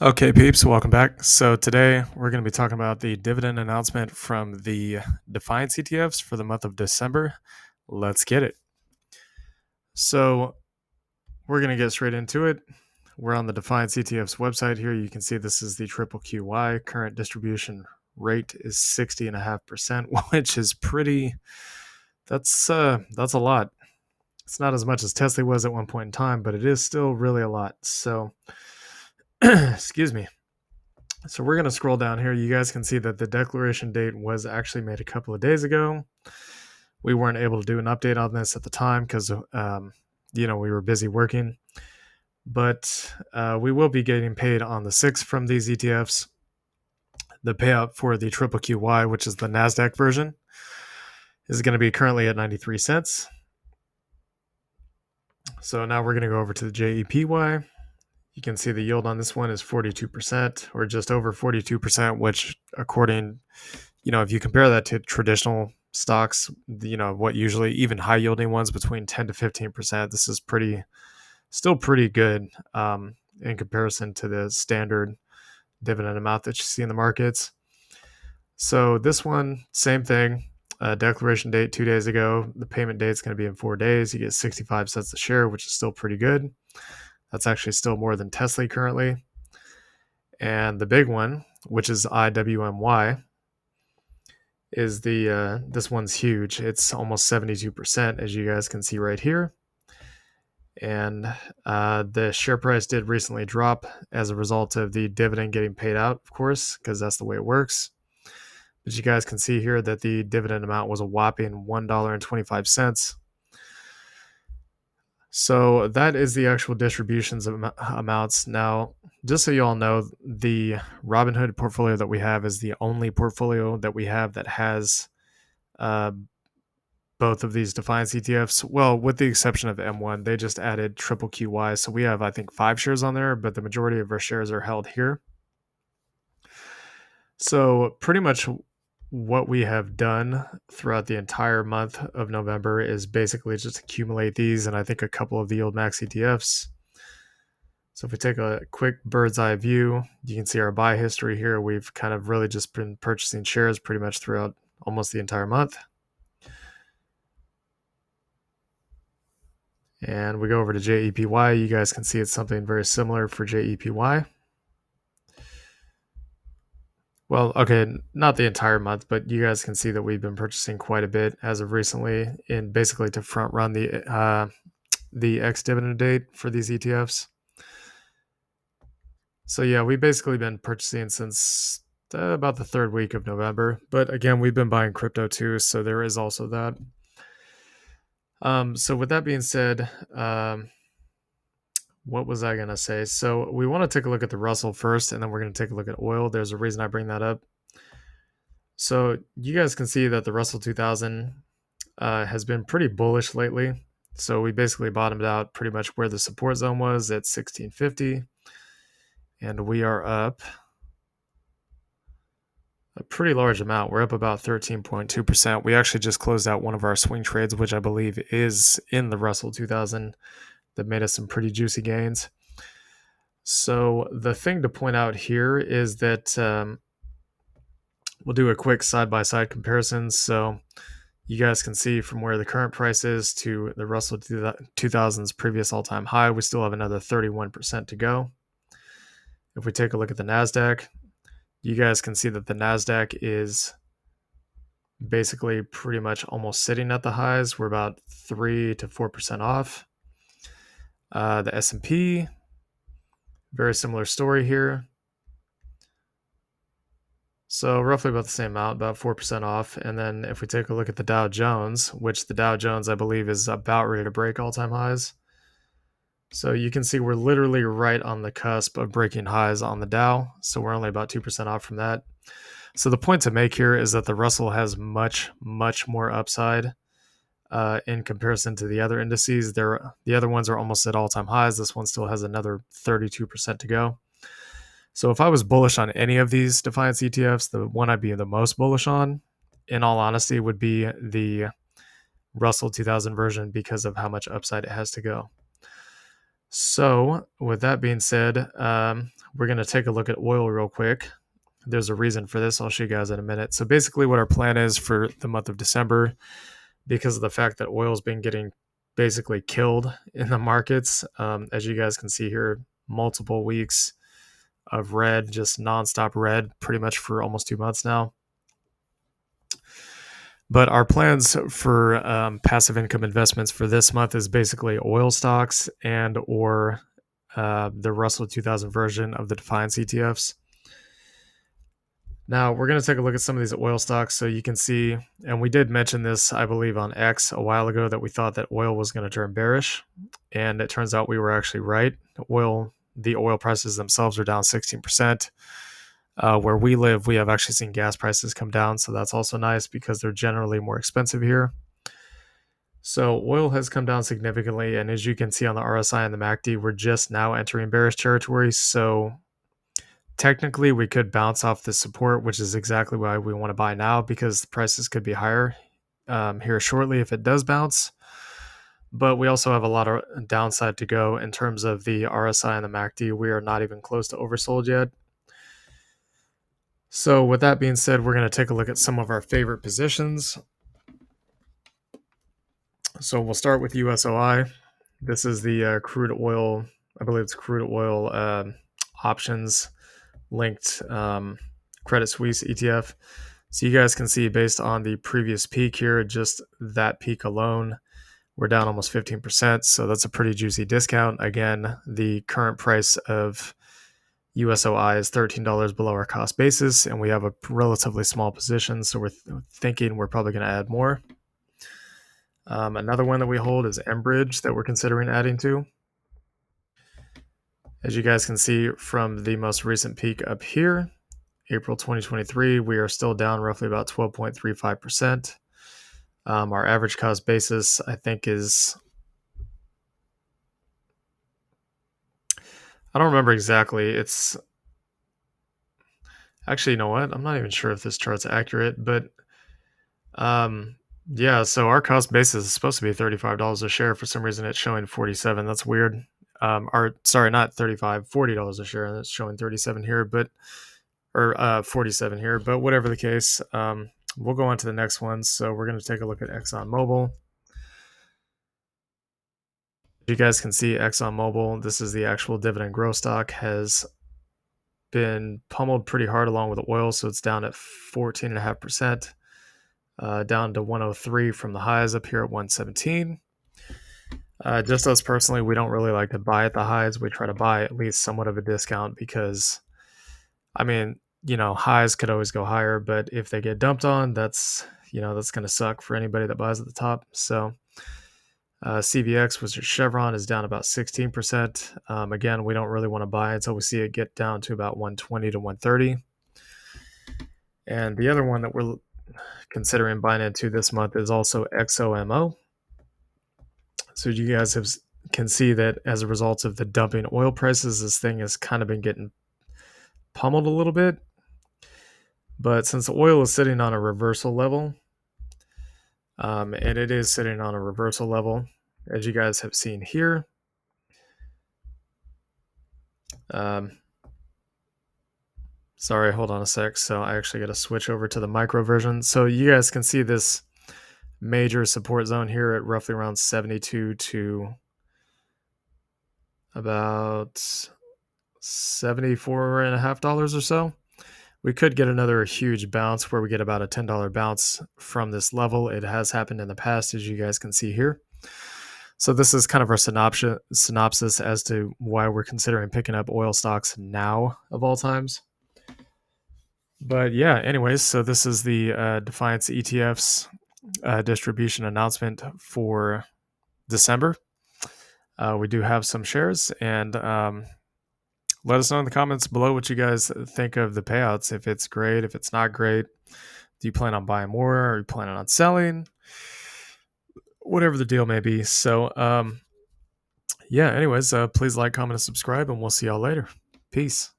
Okay, peeps, welcome back. So today we're going to be talking about the dividend announcement from the Defiance ETFs for the month of December. Let's get it. So we're going to get straight into it. We're on the Defiance ETFs website here. You can see this is the QQQY. Current distribution rate is 60.5%, which is pretty. That's a lot. It's not as much as Tesla was at one point in time, but it is still really a lot. So, excuse me. So we're going to scroll down here. You guys can see that the declaration date was actually made a couple of days ago. We weren't able to do an update on this at the time because, we were busy working. But we will be getting paid on the 6th from these ETFs. The payout for the QQQY, which is the NASDAQ version, is going to be currently at 93 cents. So now we're going to go over to the JEPY. You can see the yield on this one is 42% or just over 42%, which according, if you compare that to traditional stocks, what usually even high yielding ones between 10 to 15%, this is still pretty good in comparison to the standard dividend amount that you see in the markets. So this one, same thing, declaration date 2 days ago. The payment date is going to be in 4 days. You get 65 cents a share, which is still pretty good. That's actually still more than Tesla currently. And the big one, which is IWMY, is this one's huge. It's almost 72%, as you guys can see right here. And the share price did recently drop as a result of the dividend getting paid out, of course, because that's the way it works. But you guys can see here that the dividend amount was a whopping $1.25. So that is the actual distributions amounts. Now, just so you all know, the Robinhood portfolio that we have is the only portfolio that we have that has both of these Defiance ETFs. Well, with the exception of M1, they just added QQQY. So we have, I think, 5 shares on there, but the majority of our shares are held here. So pretty much what we have done throughout the entire month of November is basically just accumulate these, and I think a couple of the old max ETFs. So if we take a quick bird's eye view, you can see our buy history here. We've kind of really just been purchasing shares pretty much throughout almost the entire month. And we go over to JEPY. You guys can see it's something very similar for JEPY. Well, okay, not the entire month, but you guys can see that we've been purchasing quite a bit as of recently, in basically to front run the ex-dividend date for these ETFs. So yeah, we've basically been purchasing since about the 3rd week of November. But again, we've been buying crypto too, so there is also that. So with that being said, what was I going to say? So we want to take a look at the Russell first, and then we're going to take a look at oil. There's a reason I bring that up. So you guys can see that the Russell 2000 has been pretty bullish lately. So we basically bottomed out pretty much where the support zone was at 1650. And we are up a pretty large amount. We're up about 13.2%. We actually just closed out one of our swing trades, which I believe is in the Russell 2000, that made us some pretty juicy gains. So the thing to point out here is that we'll do a quick side-by-side comparison. So you guys can see from where the current price is to the Russell 2000's previous all-time high, we still have another 31% to go. If we take a look at the NASDAQ, you guys can see that the NASDAQ is basically pretty much almost sitting at the highs. We're about 3 to 4% off. The S&P, very similar story here. So roughly about the same amount, about 4% off. And then if we take a look at the Dow Jones, which the Dow Jones, I believe, is about ready to break all-time highs. So you can see we're literally right on the cusp of breaking highs on the Dow. So we're only about 2% off from that. So the point to make here is that the Russell has much, much more upside in comparison to the other indices. The other ones are almost at all-time highs. This one still has another 32% to go. So if I was bullish on any of these Defiance ETFs, the one I'd be the most bullish on, in all honesty, would be the Russell 2000 version because of how much upside it has to go. So, with that being said, we're going to take a look at oil real quick. There's a reason for this. I'll show you guys in a minute. So, basically, what our plan is for the month of December, because of the fact that oil's been getting basically killed in the markets, as you guys can see here, multiple weeks of red, just nonstop red, pretty much for almost 2 months now. But our plans for passive income investments for this month is basically oil stocks and or the Russell 2000 version of the Defiance ETFs. Now we're going to take a look at some of these oil stocks so you can see, and we did mention this, I believe, on X a while ago that we thought that oil was going to turn bearish, and it turns out we were actually right. The oil prices themselves are down 16%. Where we live, we have actually seen gas prices come down, so that's also nice because they're generally more expensive here. So oil has come down significantly, and as you can see on the RSI and the MACD, we're just now entering bearish territory. So technically, we could bounce off this support, which is exactly why we want to buy now, because the prices could be higher here shortly if it does bounce. But we also have a lot of downside to go in terms of the RSI and the MACD. We are not even close to oversold yet. So with that being said, we're going to take a look at some of our favorite positions. So we'll start with USOI. This is the crude oil, I believe it's crude oil options linked Credit Suisse ETF. So you guys can see based on the previous peak here, just that peak alone, we're down almost 15%. So that's a pretty juicy discount. Again, the current price of USOI is $13 below our cost basis, and we have a relatively small position. So we're thinking we're probably going to add more. Another one that we hold is Enbridge that we're considering adding to. As you guys can see from the most recent peak up here, April 2023, we are still down roughly about 12.35%. Our average cost basis, I think, is, I don't remember exactly. It's actually, you know what? I'm not even sure if this chart's accurate, but yeah, so our cost basis is supposed to be $35 a share. For some reason, it's showing 47. That's weird. Or sorry, not 35, $40 a share, and it's showing 37 here, but or 47 here. But whatever the case, we'll go on to the next one. So we're going to take a look at ExxonMobil. You guys can see ExxonMobil, this is the actual dividend growth stock, has been pummeled pretty hard along with oil. So it's down at 14.5%, down to 103 from the highs up here at 117. Just us personally, we don't really like to buy at the highs. We try to buy at least somewhat of a discount because, I mean, highs could always go higher, but if they get dumped on, that's going to suck for anybody that buys at the top. So CVX, which is Chevron, is down about 16%. Again, we don't really want to buy until we see it get down to about 120 to 130. And the other one that we're considering buying into this month is also XOMO. So you guys can see that as a result of the dumping oil prices, this thing has kind of been getting pummeled a little bit. But since the oil is sitting on a reversal level, and it is sitting on a reversal level, as you guys have seen here. Sorry, hold on a sec. So I actually got to switch over to the micro version. So you guys can see this major support zone here at roughly around 72 to about $74.50 or so. We could get another huge bounce where we get about a $10 bounce from this level. It has happened in the past, as you guys can see here. So this is kind of our synopsis as to why we're considering picking up oil stocks now of all times. But yeah, anyways, so this is the Defiance ETFs distribution announcement for December. We do have some shares, and let us know in the comments below what you guys think of the payouts. If it's great, if it's not great. Do you plan on buying more? Are you planning on selling? Whatever the deal may be. So, yeah, anyways, please like, comment, and subscribe, and we'll see y'all later. Peace.